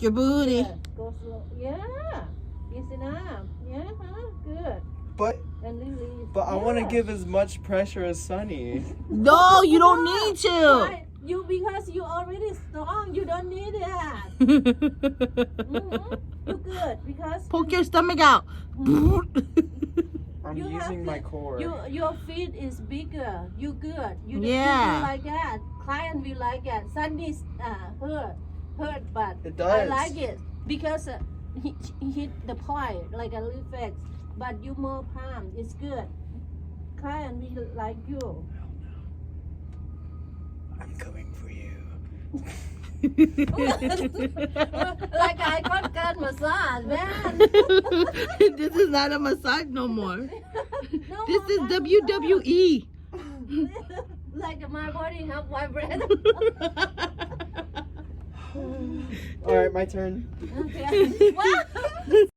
Your booty. Good. Go slow. Yeah. Easy enough. Yeah, huh? Good. But And release. I want to Yeah. give as much pressure as Sunny. No, you don't need to. Why? You because you already strong. You don't need that. You good because Poke your stomach out. I'm You have using to- my core. your feet is bigger. You good. You Yeah. you like that. Client will like that. Sunny's hurt, but It does. I like it because he hit the point like a reflex. But you more palm. It's good. Client will like you. I'm coming for you. Like I got massage, man. This is not a massage no more. No, This is man. WWE. Like my body have vibrate. All right, my turn. Okay. Wow.